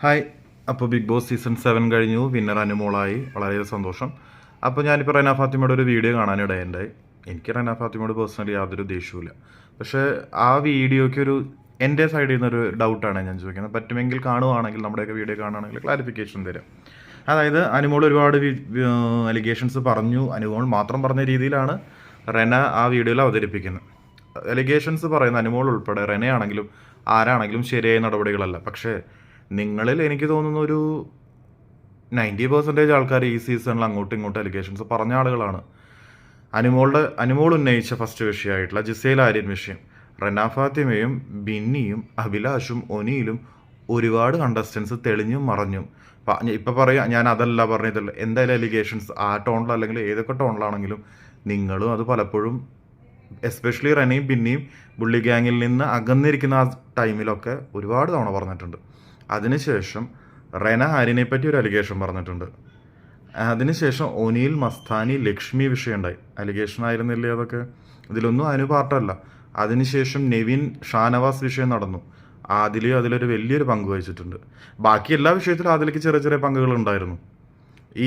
Hi. അപ്പോൾ big boss season 7 കഴിഞ്ഞു. Winner അനുമോളായി. വളരെ സന്തോഷം. അപ്പോൾ ഞാനിപ്പോൾ റെന ഫാത്തിമയുടെ ഒരു വീഡിയോ കാണാനിടയുണ്ടായി. എനിക്ക് റെന ഫാത്തിമയോട് പേഴ്സണലി യാതൊരു ദേഷ്യവുമില്ല. പക്ഷേ ആ വീഡിയോയ്ക്കൊരു എൻ്റെ സൈഡിൽ നിന്നൊരു ഡൗട്ടാണ് ഞാൻ ചോദിക്കുന്നത്. പറ്റുമെങ്കിൽ കാണുവാണെങ്കിൽ, നമ്മുടെയൊക്കെ വീഡിയോ കാണുകയാണെങ്കിൽ ക്ലാരിഫിക്കേഷൻ തരാം. അതായത് അനുമോൾ ഒരുപാട് അലിഗേഷൻസ് പറഞ്ഞു. അനുമോൾ മാത്രം പറഞ്ഞ രീതിയിലാണ് റെന ആ വീഡിയോയിൽ അവതരിപ്പിക്കുന്നത്. അലിഗേഷൻസ് പറയുന്ന അനുമോൾ ഉൾപ്പെടെ റെനയാണെങ്കിലും ആരാണെങ്കിലും ശരിയായ നടപടികളല്ല. പക്ഷേ നിങ്ങളിൽ എനിക്ക് തോന്നുന്ന ഒരു 90% ആൾക്കാർ ഈ സീസണിൽ അങ്ങോട്ടും ഇങ്ങോട്ടും അലിഗേഷൻസ് പറഞ്ഞ ആളുകളാണ്. അനുമോൾ ഉന്നയിച്ച ഫസ്റ്റ് വിഷയമായിട്ടുള്ള ജിസേൽ ആര്യൻ വിഷയം, റെന ഫാത്തിമയും ബിന്നിയും അഭിലാഷും ഒനിയിലും ഒരുപാട് കണ്ടസ്റ്റൻസ് തെളിഞ്ഞും മറഞ്ഞും ഇപ്പം പറയാം. ഞാൻ അതല്ല പറഞ്ഞതല്ല, എന്തായാലും അലിഗേഷൻസ് ആ ടോണിൽ അല്ലെങ്കിൽ ഏതൊക്കെ ടോണിലാണെങ്കിലും നിങ്ങളും അത് പലപ്പോഴും എസ്പെഷ്യലി റെനയും ബിന്നിയും ബുള്ളി ഗ്യാങ്ങിൽ നിന്ന് അകന്നിരിക്കുന്ന ആ ടൈമിലൊക്കെ ഒരുപാട് തവണ പറഞ്ഞിട്ടുണ്ട്. അതിനുശേഷം റെന ആര്യനെ പറ്റി ഒരു അലിഗേഷൻ പറഞ്ഞിട്ടുണ്ട്. അതിനുശേഷം ഒനിയിൽ, മസ്താനി, ലക്ഷ്മി വിഷയം ഉണ്ടായി. അലിഗേഷൻ ആയിരുന്നില്ലേ അതൊക്കെ? ഇതിലൊന്നും അതിന് പാർട്ടല്ല. അതിനുശേഷം നെവിൻ, ഷാനവാസ് വിഷയം നടന്നു. ആദില് അതിലൊരു വലിയൊരു പങ്ക് വഹിച്ചിട്ടുണ്ട്. ബാക്കി എല്ലാ വിഷയത്തിലും ആദിലേക്ക് ചെറിയ ചെറിയ പങ്കുകൾ ഉണ്ടായിരുന്നു.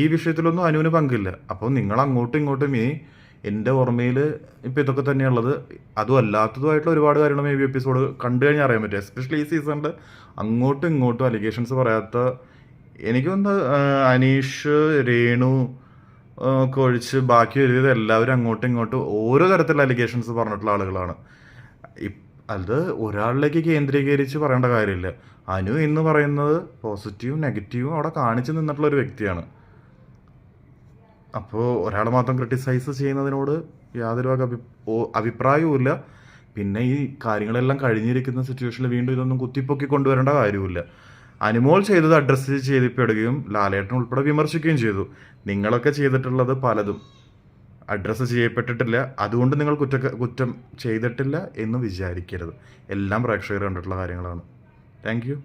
ഈ വിഷയത്തിലൊന്നും അനുവിന് പങ്കില്ല. അപ്പോൾ നിങ്ങൾ അങ്ങോട്ടും ഇങ്ങോട്ടും എൻ്റെ ഓർമ്മയിൽ ഇപ്പോൾ ഇതൊക്കെ തന്നെയുള്ളത്. അതും അല്ലാത്തതുമായിട്ടുള്ള ഒരുപാട് കാര്യങ്ങൾ മേ ബി എപ്പിസോഡ് കണ്ടു കഴിഞ്ഞാൽ അറിയാൻ പറ്റും. എസ്പെഷ്യലി ഈ സീസണിൽ അങ്ങോട്ടും ഇങ്ങോട്ടും അലിഗേഷൻസ് പറയാത്ത, എനിക്കൊന്ന് അനീഷ്, രേണു ഒക്കെ ഒഴിച്ച് ബാക്കി ഒരുവിധം എല്ലാവരും അങ്ങോട്ടും ഇങ്ങോട്ടും ഓരോ തരത്തിലുള്ള അലിഗേഷൻസ് പറഞ്ഞിട്ടുള്ള ആളുകളാണ്. അത് ഒരാളിലേക്ക് കേന്ദ്രീകരിച്ച് പറയേണ്ട കാര്യമില്ല. അനു എന്ന് പറയുന്നത് പോസിറ്റീവും നെഗറ്റീവും അവിടെ കാണിച്ചു നിന്നിട്ടുള്ള ഒരു വ്യക്തിയാണ്. അപ്പോൾ ഒരാൾ മാത്രം ക്രിട്ടിസൈസ് ചെയ്യുന്നതിനോട് യാതൊരു അഭിപ്രായവുമില്ല. പിന്നെ ഈ കാര്യങ്ങളെല്ലാം കഴിഞ്ഞിരിക്കുന്ന സിറ്റുവേഷനിൽ വീണ്ടും ഇതൊന്നും കുത്തിപ്പൊക്കി കൊണ്ടുവരേണ്ട കാര്യമില്ല. അനുമോൾ ചെയ്തത് അഡ്രസ്സ് ചെയ്തിപ്പെടുകയും ലാലേട്ടൻ ഉൾപ്പെടെ വിമർശിക്കുകയും ചെയ്തു. നിങ്ങളൊക്കെ ചെയ്തിട്ടുള്ളത് പലതും അഡ്രസ്സ് ചെയ്യപ്പെട്ടിട്ടില്ല. അതുകൊണ്ട് നിങ്ങൾ കുറ്റം ചെയ്തിട്ടില്ല എന്ന് വിചാരിക്കരുത്. എല്ലാം പ്രേക്ഷകർ കണ്ടിട്ടുള്ള കാര്യങ്ങളാണ്. Thank you.